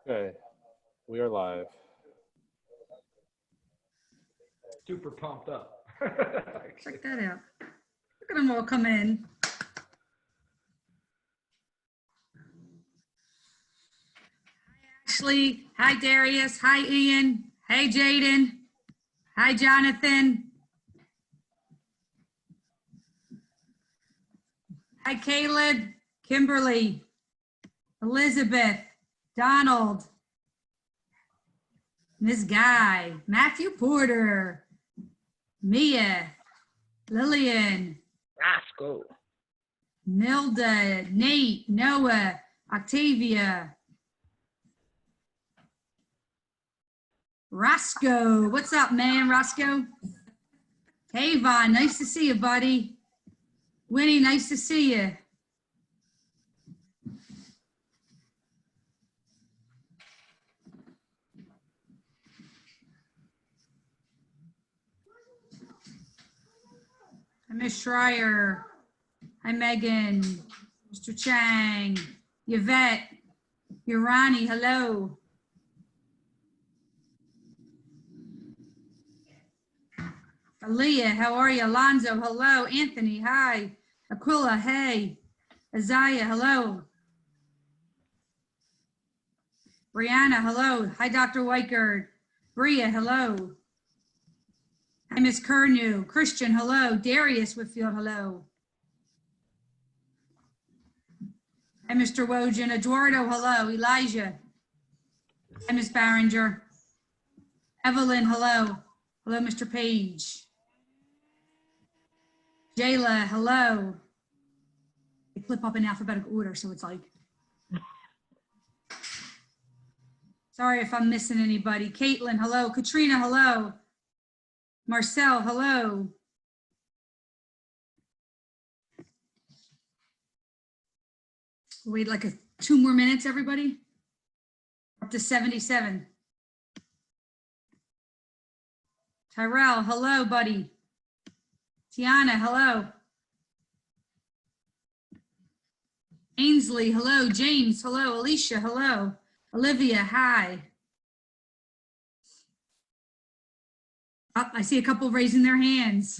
Okay, we are live. Super pumped up. Check that out. Look at them all come in. Hi, Ashley. Hi, Darius. Hi, Ian. Hey, Jaden. Hi, Jonathan. Hi, Caleb, Kimberly, Elizabeth, Donald, Miss Guy, Matthew Porter, Mia, Lillian, Roscoe. Nilda, Nate, Noah, Octavia, Roscoe. What's up, man, Roscoe? Hey, Vaughn, nice to see you, buddy. Winnie, nice to see you. Hi, Miss Schreier. Hi, Megan. Mr. Chang. Yvette. Urani, hello. Aaliyah, how are you? Alonzo, hello. Anthony, hi. Aquila, hey. Isaiah, hello. Brianna, hello. Hi, Dr. Weichert. Bria, hello. Hi, Miss Kernew. Christian, hello. Darius Whitfield, hello. Hi, Mr. Wojin. Eduardo, hello. Elijah. Hi, Miss Barringer. Evelyn, hello. Hello, Mr. Page. Jayla, hello. They flip up in alphabetical order, so it's like. Sorry if I'm missing anybody. Caitlin, hello. Katrina, hello. Marcel, hello. Wait like 2 more minutes, everybody. Up to 77. Tyrell, hello, buddy. Tiana, hello. Ainsley, hello. James, hello. Alicia, hello. Olivia, hi. Oh, I see a couple raising their hands.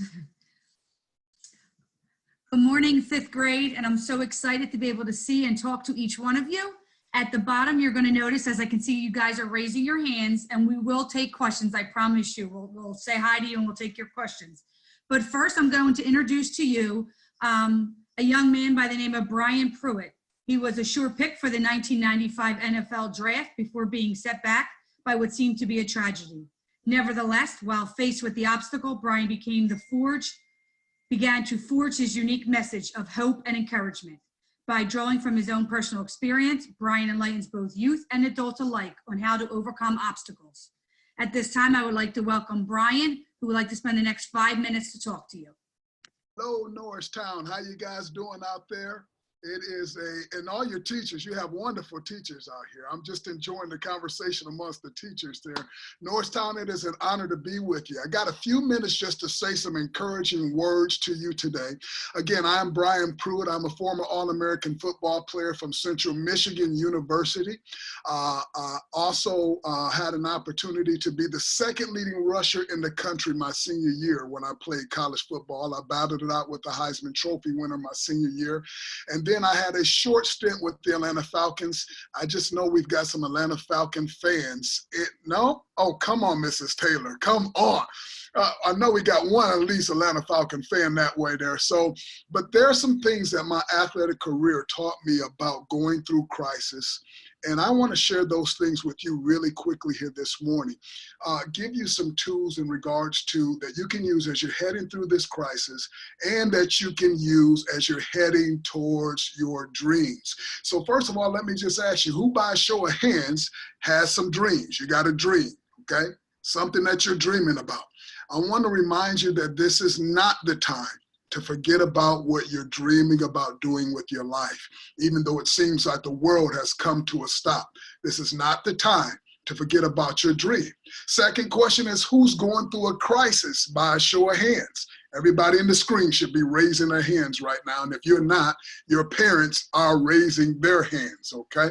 Good morning, 5th grade, and I'm so excited to be able to see and talk to each one of you. At the bottom, you're going to notice, as I can see, you guys are raising your hands, and we will take questions. I promise you. We'll say hi to you, and we'll take your questions. But first, I'm going to introduce to you a young man by the name of Brian Pruitt. He was a sure pick for the 1995 NFL draft before being set back by what seemed to be a tragedy. Nevertheless, while faced with the obstacle, Brian began to forge his unique message of hope and encouragement. By drawing from his own personal experience, Brian enlightens both youth and adults alike on how to overcome obstacles. At this time, I would like to welcome Brian, who would like to spend the next 5 minutes to talk to you. Hello, Norristown. How you guys doing out there? It is and all your teachers, you have wonderful teachers out here. I'm just enjoying the conversation amongst the teachers there. Norristown, it is an honor to be with you. I got a few minutes just to say some encouraging words to you today. Again, I'm Brian Pruitt. I'm a former All-American football player from Central Michigan University. Also had an opportunity to be the second leading rusher in the country my senior year when I played college football. I battled it out with the Heisman Trophy winner my senior year. And then I had a short stint with the Atlanta Falcons. I just know we've got some Atlanta Falcon fans. No? Oh, come on, Mrs. Taylor. Come on. I know we got one at least Atlanta Falcon fan that way there. So, but there are some things that my athletic career taught me about going through crisis. And I want to share those things with you really quickly here this morning. Give you some tools in regards to that you can use as you're heading through this crisis and that you can use as you're heading towards your dreams. So first of all, let me just ask you, who by a show of hands has some dreams? You got a dream, okay? Something that you're dreaming about. I want to remind you that this is not the time to forget about what you're dreaming about doing with your life, even though it seems like the world has come to a stop. This is not the time to forget about your dream. Second question is, who's going through a crisis? By a show of hands. Everybody in the screen should be raising their hands right now. And if you're not, your parents are raising their hands, okay?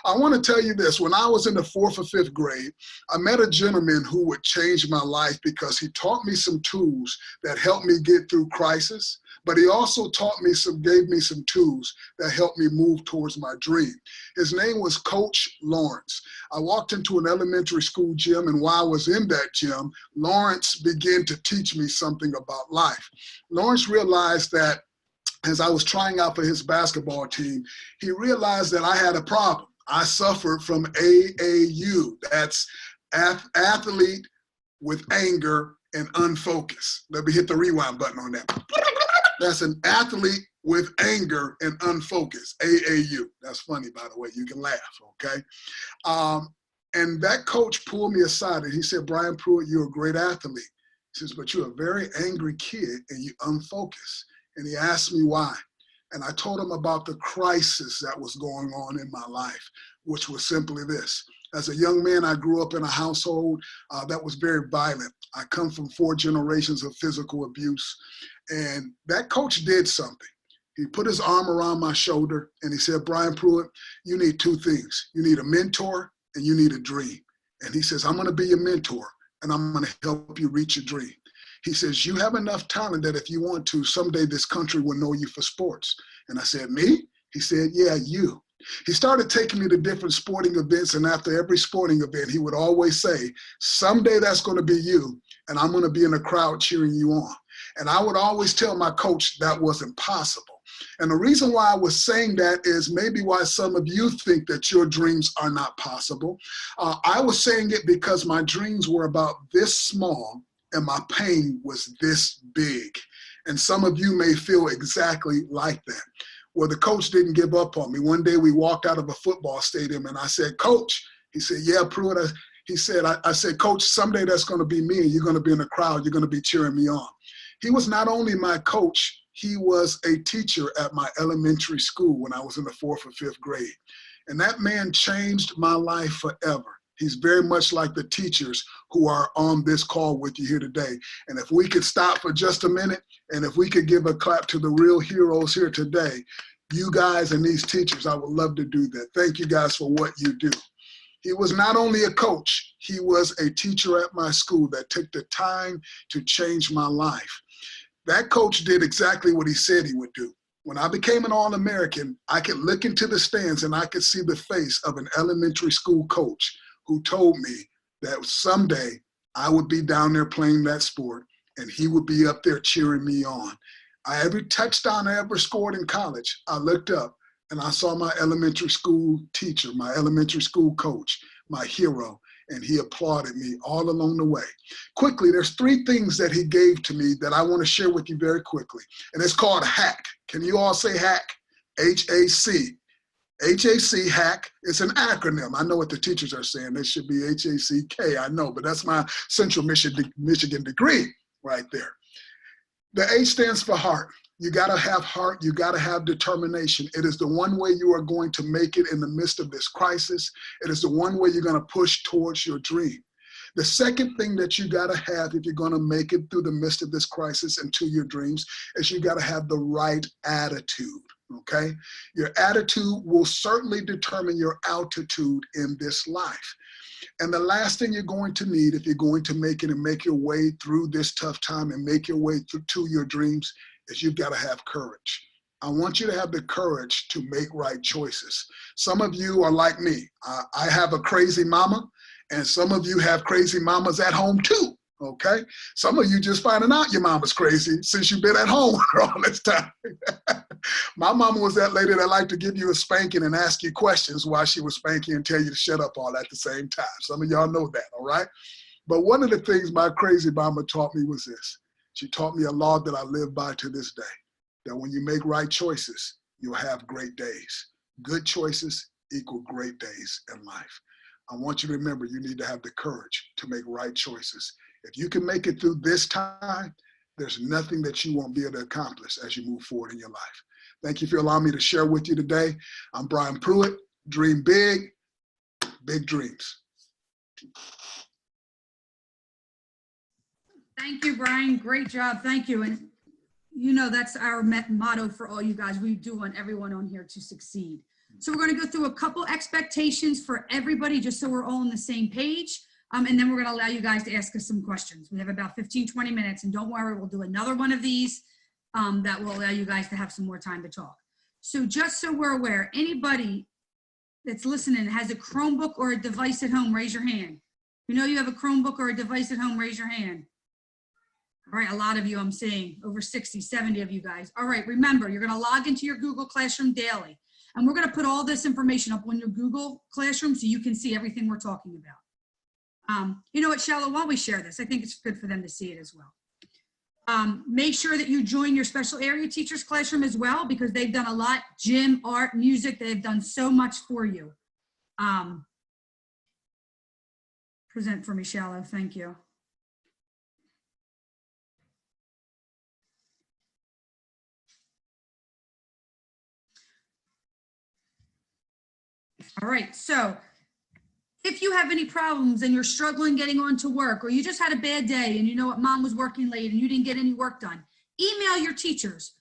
I want to tell you this. When I was in the 4th or 5th grade, I met a gentleman who would change my life because he taught me some tools that helped me get through crisis, but he also gave me some tools that helped me move towards my dream. His name was Coach Lawrence. I walked into an elementary school gym, and while I was in that gym, Lawrence began to teach me something about life. Lawrence realized that as I was trying out for his basketball team, he realized that I had a problem. I suffered from AAU. That's athlete with anger and unfocus. Let me hit the rewind button on that. That's an athlete with anger and unfocus, AAU. That's funny, by the way. You can laugh, okay? And that coach pulled me aside and he said, Brian Pruitt, you're a great athlete. He says, but you're a very angry kid and you unfocused. And he asked me why. And I told him about the crisis that was going on in my life, which was simply this. As a young man, I grew up in a household that was very violent. I come from 4 generations of physical abuse. And that coach did something. He put his arm around my shoulder and he said, Brian Pruitt, you need 2 things. You need a mentor and you need a dream. And he says, I'm going to be your mentor and I'm going to help you reach your dream. He says, you have enough talent that if you want to, someday this country will know you for sports. And I said, me? He said, yeah, you. He started taking me to different sporting events, and after every sporting event, he would always say, someday that's going to be you, and I'm going to be in a crowd cheering you on. And I would always tell my coach that wasn't possible. And the reason why I was saying that is maybe why some of you think that your dreams are not possible. I was saying it because my dreams were about this small and my pain was this big. And some of you may feel exactly like that. Well, the coach didn't give up on me. One day we walked out of a football stadium and I said, Coach, he said, yeah, Pruitt. He said, I said, Coach, someday that's going to be me and you're going to be in the crowd. You're going to be cheering me on. He was not only my coach, he was a teacher at my elementary school when I was in the 4th or 5th grade. And that man changed my life forever. He's very much like the teachers who are on this call with you here today. And if we could stop for just a minute, and if we could give a clap to the real heroes here today, you guys and these teachers, I would love to do that. Thank you guys for what you do. He was not only a coach, he was a teacher at my school that took the time to change my life. That coach did exactly what he said he would do. When I became an All-American, I could look into the stands and I could see the face of an elementary school coach who told me that someday I would be down there playing that sport and he would be up there cheering me on. Every touchdown I ever scored in college, I looked up and I saw my elementary school teacher, my elementary school coach, my hero, and he applauded me all along the way. Quickly, there's 3 things that he gave to me that I want to share with you very quickly. And it's called HACK. Can you all say HACK? H-A-C. HAC, hack, it's an acronym. I know what the teachers are saying. It should be H-A-C-K, I know, but that's my Central Michigan degree right there. The H stands for heart. You gotta have heart, you gotta have determination. It is the one way you are going to make it in the midst of this crisis. It is the one way you're gonna push towards your dream. The second thing that you gotta have if you're gonna make it through the midst of this crisis and to your dreams is you gotta have the right attitude. Okay? Your attitude will certainly determine your altitude in this life. And the last thing you're going to need if you're going to make it and make your way through this tough time and make your way through to your dreams is you've got to have courage. I want you to have the courage to make right choices. Some of you are like me. I have a crazy mama, and some of you have crazy mamas at home too. Okay? Some of you just finding out your mama's crazy since you've been at home all this time. My mama was that lady that liked to give you a spanking and ask you questions while she was spanking and tell you to shut up all at the same time. Some of y'all know that, all right? But one of the things my crazy mama taught me was this. She taught me a law that I live by to this day, that when you make right choices, you'll have great days. Good choices equal great days in life. I want you to remember you need to have the courage to make right choices. If you can make it through this time, there's nothing that you won't be able to accomplish as you move forward in your life. Thank you for allowing me to share with you today. I'm Brian Pruitt. Dream big, big dreams. Thank you, Brian. Great job. Thank you. And you know, that's our motto for all you guys. We do want everyone on here to succeed. So we're going to go through a couple expectations for everybody, just so we're all on the same page. And then we're going to allow you guys to ask us some questions. We have about 15, 20 minutes, and don't worry, we'll do another one of these that will allow you guys to have some more time to talk. So just so we're aware, anybody that's listening has a Chromebook or a device at home, raise your hand. You know you have a Chromebook or a device at home, raise your hand. All right, a lot of you I'm seeing, over 60, 70 of you guys. All right, remember, you're gonna log into your Google Classroom daily, and we're gonna put all this information up on your Google Classroom so you can see everything we're talking about. You know what, Shallow, why don't we share this? I think it's good for them to see it as well. Make sure that you join your special area teachers classroom as well, because they've done a lot, gym, art, music, they've done so much for you. Present for me, Shallow, thank you. All right, so if you have any problems and you're struggling getting on to work, or you just had a bad day and you know what, mom was working late and you didn't get any work done, email your teachers.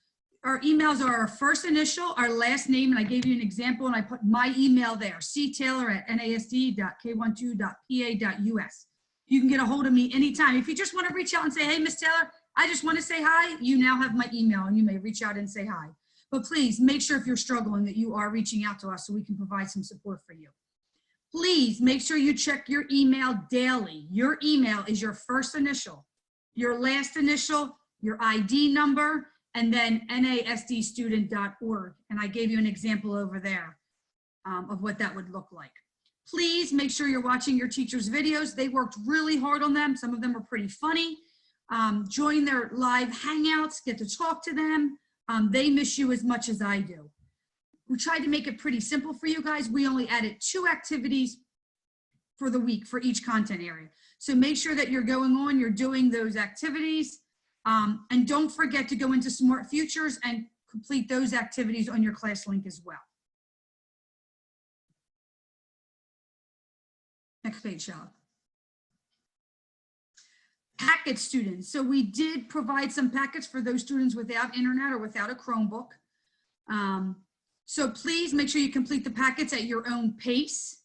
Our emails are our first initial, our last name, and I gave you an example and I put my email there, ctaylor@nasd.k12.pa.us. You can get a hold of me anytime. If you just want to reach out and say, hey, Miss Taylor, I just want to say hi, you now have my email and you may reach out and say hi. But please make sure if you're struggling that you are reaching out to us so we can provide some support for you. Please make sure you check your email daily. Your email is your first initial, your last initial, your ID number, and then nasdstudent.org. And I gave you an example over there of what that would look like. Please make sure you're watching your teachers' videos. They worked really hard on them. Some of them are pretty funny. Join their live hangouts, get to talk to them. They miss you as much as I do. We tried to make it pretty simple for you guys. We only added 2 activities for the week for each content area. So make sure that you're going on, you're doing those activities. And don't forget to go into Smart Futures and complete those activities on your class link as well. Next page, Shal. Packet students. So we did provide some packets for those students without internet or without a Chromebook. So please make sure you complete the packets at your own pace.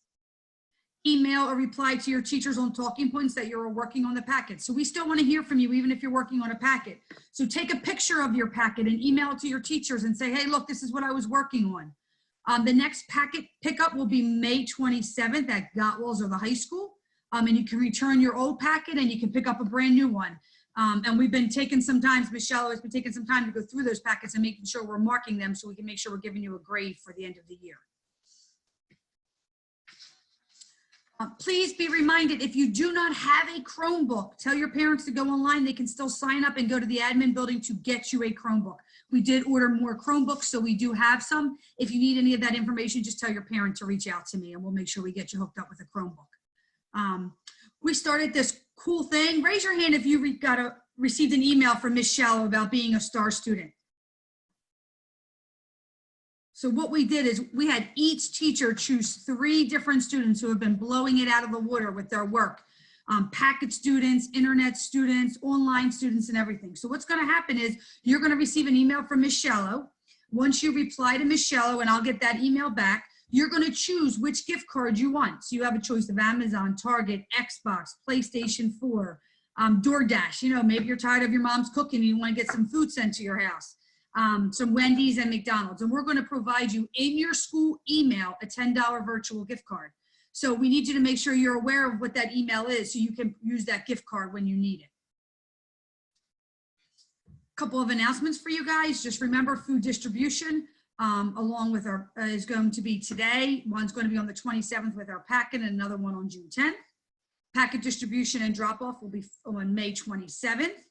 Email or reply to your teachers on talking points that you're working on the packet. So we still want to hear from you even if you're working on a packet. So take a picture of your packet and email it to your teachers and say, hey, look, this is what I was working on. The next packet pickup will be May 27th at Gottwalls or the high school. And you can return your old packet and you can pick up a brand new one. And we've been taking some time, Ms. Shallow has been taking some time to go through those packets and making sure we're marking them so we can make sure we're giving you a grade for the end of the year. Please be reminded, if you do not have a Chromebook, tell your parents to go online. They can still sign up and go to the admin building to get you a Chromebook. We did order more Chromebooks, so we do have some. If you need any of that information, just tell your parent to reach out to me and we'll make sure we get you hooked up with a Chromebook. We started this cool thing. Raise your hand if you received an email from Ms. Shallow about being a star student. So what we did is we had each teacher choose 3 different students who have been blowing it out of the water with their work. Packet students, internet students, online students, and everything. So what's going to happen is you're going to receive an email from Ms. Shallow. Once you reply to Ms. Shallow, and I'll get that email back, you're going to choose which gift card you want. So you have a choice of Amazon, Target, Xbox, PlayStation 4, DoorDash. You know, maybe you're tired of your mom's cooking and you want to get some food sent to your house. Some Wendy's and McDonald's. And we're going to provide you in your school email a $10 virtual gift card. So we need you to make sure you're aware of what that email is so you can use that gift card when you need it. A couple of announcements for you guys. Just remember food distribution. Along with our, is going to be today. One's going to be on the 27th with our packet and another one on June 10th. Packet distribution and drop off will be on May 27th.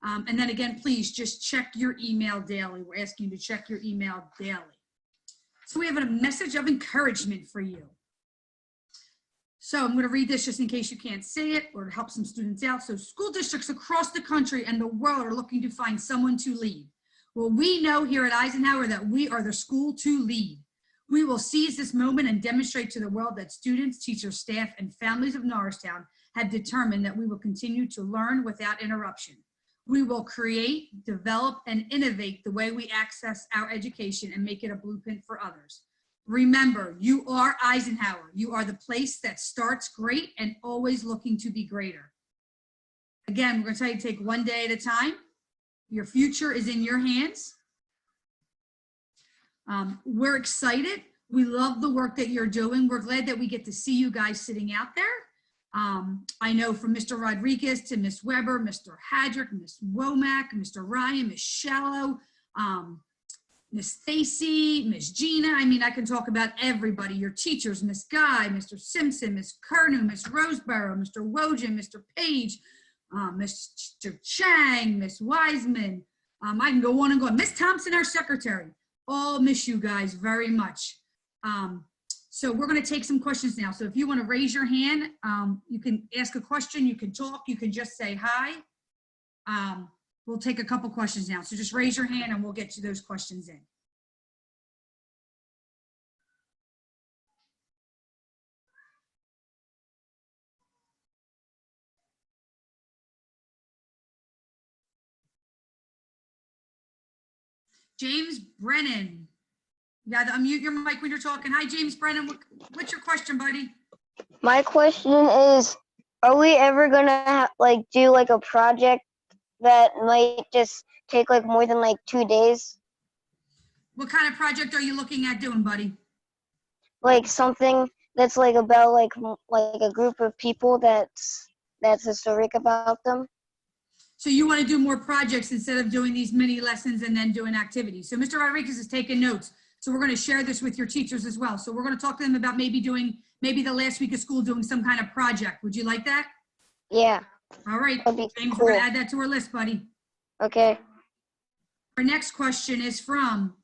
And then again, please just check your email daily. We're asking you to check your email daily. So we have a message of encouragement for you. So I'm going to read this just in case you can't see it or to help some students out. So school districts across the country and the world are looking to find someone to lead. Well, we know here at Eisenhower that we are the school to lead. We will seize this moment and demonstrate to the world that students, teachers, staff, and families of Norristown have determined that we will continue to learn without interruption. We will create, develop, and innovate the way we access our education and make it a blueprint for others. Remember, you are Eisenhower. You are the place that starts great and always looking to be greater. Again, we're going to tell you to take one day at a time. Your future is in your hands. We're excited. We love the work that you're doing. We're glad that we get to see you guys sitting out there. I know from Mr. Rodriguez to Miss Weber, Mr. Hadrick, Miss Womack, Mr. Ryan, Miss Shallow, Miss Stacy, Miss Gina. I mean, I can talk about everybody, your teachers, Miss Guy, Mr. Simpson, Miss Kernu, Miss Roseborough, Mr. Wojin, Mr. Page, Mr. Chang, Miss Wiseman. I can go on and go on. Miss Thompson, our secretary. All miss you guys very much. So we're going to take some questions now. So if you want to raise your hand, you can ask a question, you can talk, you can just say hi. We'll take a couple questions now. So just raise your hand and we'll get you those questions in. James Brennan. You got to unmute your mic when you're talking. Hi, James Brennan. What's your question, buddy? My question is, are we ever gonna do like a project that might just take like more than like 2 days? What kind of project are you looking at doing, buddy? Like something that's like about like a group of people that's historic about them. So you want to do more projects instead of doing these mini lessons and then doing activities. So Mr. Rodriguez is taking notes. So we're going to share this with your teachers as well. So we're going to talk to them about maybe the last week of school doing some kind of project. Would you like that? Yeah. All right, That'd be James, cool. we're going to add that to our list, buddy. Okay. Our next question is from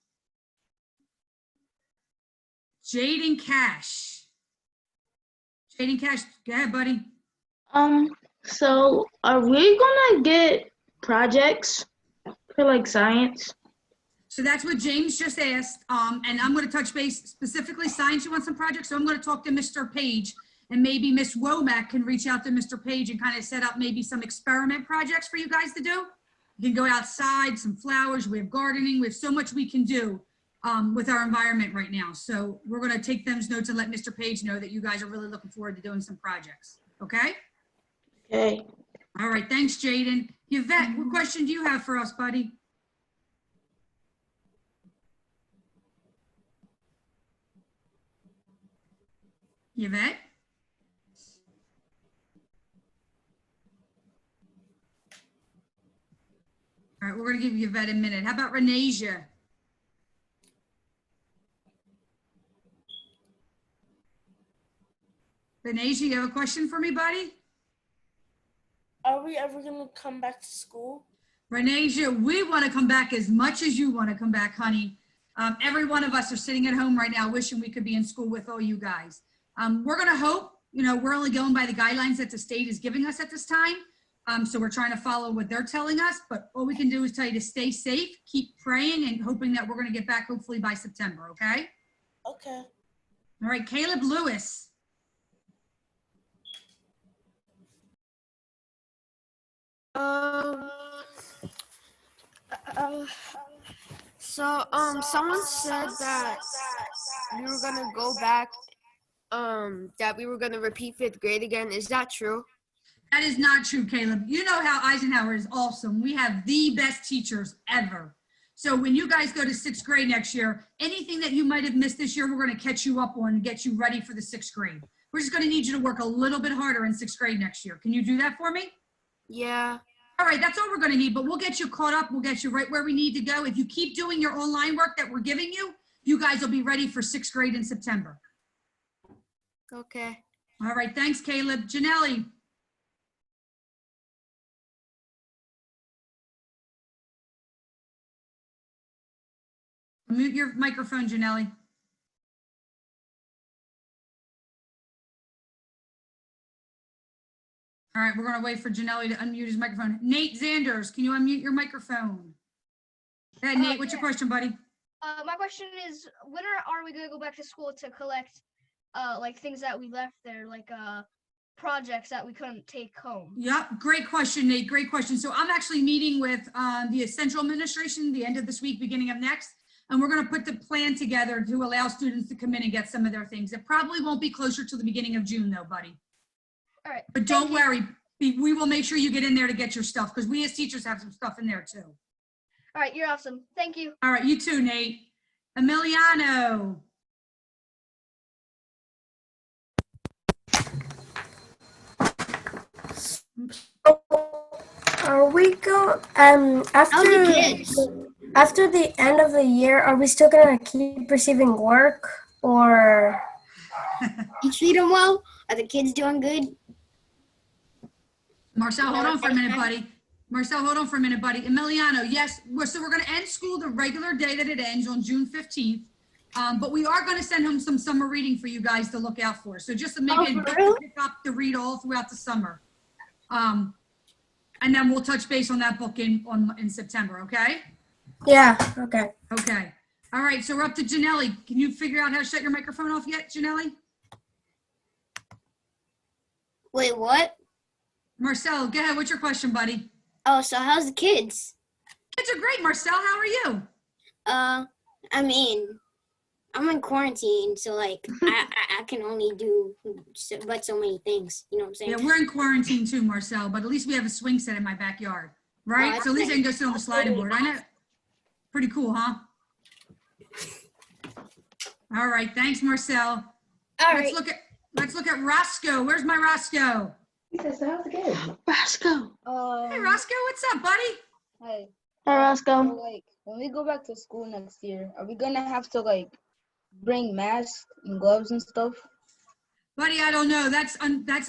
Jaden Cash. Jaden Cash, go ahead, buddy. So are we gonna get projects for like science? So that's what James just asked. And I'm going to touch base specifically science. You want some projects? So I'm going to talk to Mr. Page, and maybe Miss Womack can reach out to Mr. Page and kind of set up maybe some experiment projects for you guys to do. You can go outside, some flowers. We have gardening. We have so much we can do with our environment right now. So we're going to take those notes and let Mr. Page know that you guys are really looking forward to doing some projects. Okay? Okay. All right. Thanks, Jaden. Yvette, what question do you have for us, buddy? Yvette? All right, we're going to give Yvette a minute. How about Renasia? Renasia, you have a question for me, buddy? Are we ever going to come back to school? Renasia, we want to come back as much as you want to come back, honey. Every one of us are sitting at home right now wishing we could be in school with all you guys. We're going to hope, we're only going by the guidelines that the state is giving us at this time. So we're trying to follow what they're telling us, but all we can do is tell you to stay safe, keep praying, and hoping that we're going to get back hopefully by September, okay? Okay. All right, Caleb Lewis. Someone said that we were gonna go back, that we were gonna repeat 5th grade again. Is that true? That is not true, Caleb. You know how Eisenhower is awesome. We have the best teachers ever. So when you guys go to 6th grade next year, anything that you might have missed this year, we're going to catch you up on and get you ready for the 6th grade. We're just going to need you to work a little bit harder in 6th grade next year. Can you do that for me? Yeah. All right, that's all we're going to need, but we'll get you caught up. We'll get you right where we need to go. If you keep doing your online work that we're giving you, you guys will be ready for 6th grade in September. Okay. All right, thanks, Caleb. Janelli. Mute your microphone, Janelli. All right, we're going to wait for Janelli to unmute his microphone. Nate Zanders, can you unmute your microphone? Hey, Nate, what's your question, buddy? My question is, when are we gonna go back to school to collect, like things that we left there, like projects that we couldn't take home? Yep, great question, Nate. Great question. So I'm actually meeting with the central administration the end of this week, beginning of next, and we're going to put the plan together to allow students to come in and get some of their things. It probably won't be closer to the beginning of June, though, buddy. All right. But don't worry, we will make sure you get in there to get your stuff because we as teachers have some stuff in there too. All right, you're awesome. Thank you. All right, you too, Nate. Emiliano. Are we going after the end of the year? Are we still gonna keep receiving work, or You treat them well? Are the kids doing good? Marcel, hold on for a minute, buddy. Marcel, hold on for a minute, buddy. Emiliano, yes, so we're going to end school the regular day that it ends on June 15th. But we are going to send home some summer reading for you guys to look out for. So just to make it pick up to read all throughout the summer. And then we'll touch base on that book in September, okay? yeah? Okay. Okay. All right, so we're up to Janelli. Can you figure out how to shut your microphone off yet, Janelli? Wait, what? Marcel, go ahead. What's your question, buddy? Oh, so how's the kids? Kids are great, Marcel. How are you? I mean, I'm in quarantine, so like I can only do so many things. You know what I'm saying? Yeah, we're in quarantine too, Marcel, but at least we have a swing set in my backyard, right? So at least I can go sit on the sliding board. I know. Pretty cool, huh? All right, thanks, Marcel. All let's right. Let's look at Roscoe. Where's my Roscoe? Roscoe. Hey, Roscoe, what's up, buddy? Hi. Hi, Roscoe. So, like, when we go back to school next year, are we gonna have to like bring masks and gloves and stuff? Buddy, I don't know. That's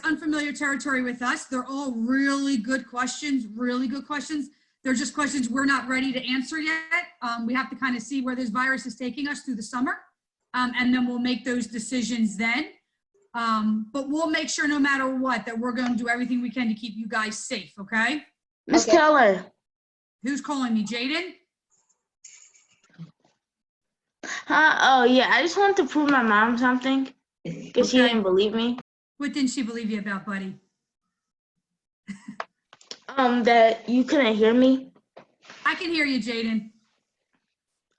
unfamiliar territory with us. They're all really good questions, really good questions. They're just questions we're not ready to answer yet. We have to kind of see where this virus is taking us through the summer, and then we'll make those decisions then. But we'll make sure no matter what that we're going to do everything we can to keep you guys safe, okay? Miss Keller. Who's calling me, Jaden? Oh, yeah, I just wanted to prove my mom something because she didn't believe me. What didn't she believe you about, buddy? That you couldn't hear me. I can hear you, Jaden.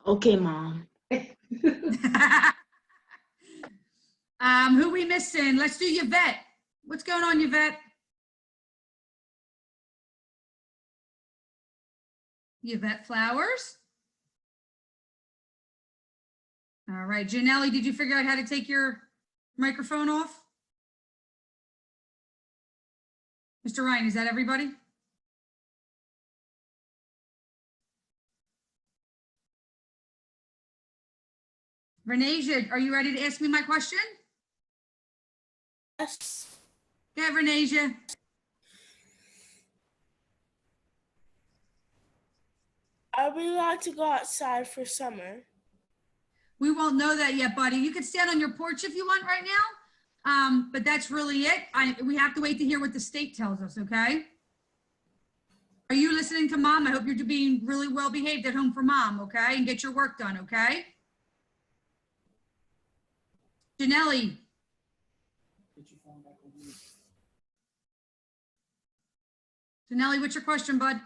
Okay, Mom. Who we missing? Let's do Yvette. What's going on, Yvette? Yvette Flowers. All right, Janelli, did you figure out how to take your microphone off? Mr. Ryan, is that everybody? Renasia, are you ready to ask me my question? Yes. Yeah, Renasia. Are we allowed to go outside for summer? We won't know that yet, buddy. You can stand on your porch if you want right now, but that's really it. We have to wait to hear what the state tells us, okay? Are you listening to Mom? I hope you're being really well behaved at home for Mom, okay? And get your work done, okay? Janelli. Janelli, what's your question, bud?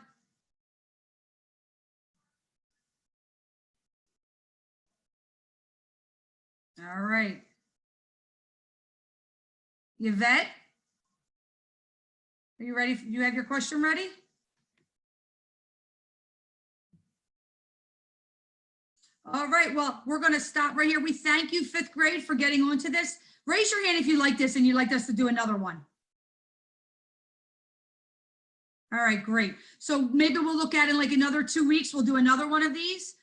All right. Yvette, are you ready? Do you have your question ready? All right, well, we're going to stop right here. We thank you, 5th grade, for getting onto this. Raise your hand if you like this and you'd like us to do another one. All right, great. So maybe we'll look at it in like another 2 weeks. We'll do another one of these.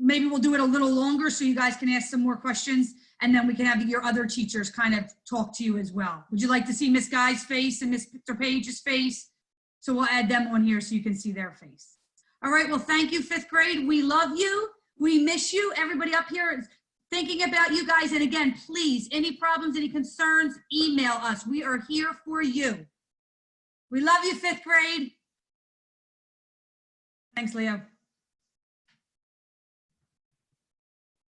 Maybe we'll do it a little longer so you guys can ask some more questions, and then we can have your other teachers kind of talk to you as well. Would you like to see Miss Guy's face and Mr. Page's face? So we'll add them on here so you can see their face. All right, well, thank you, 5th grade. We love you. We miss you. Everybody up here is thinking about you guys. And again, please, any problems, any concerns, email us. We are here for you. We love you, 5th grade. Thanks, Leo.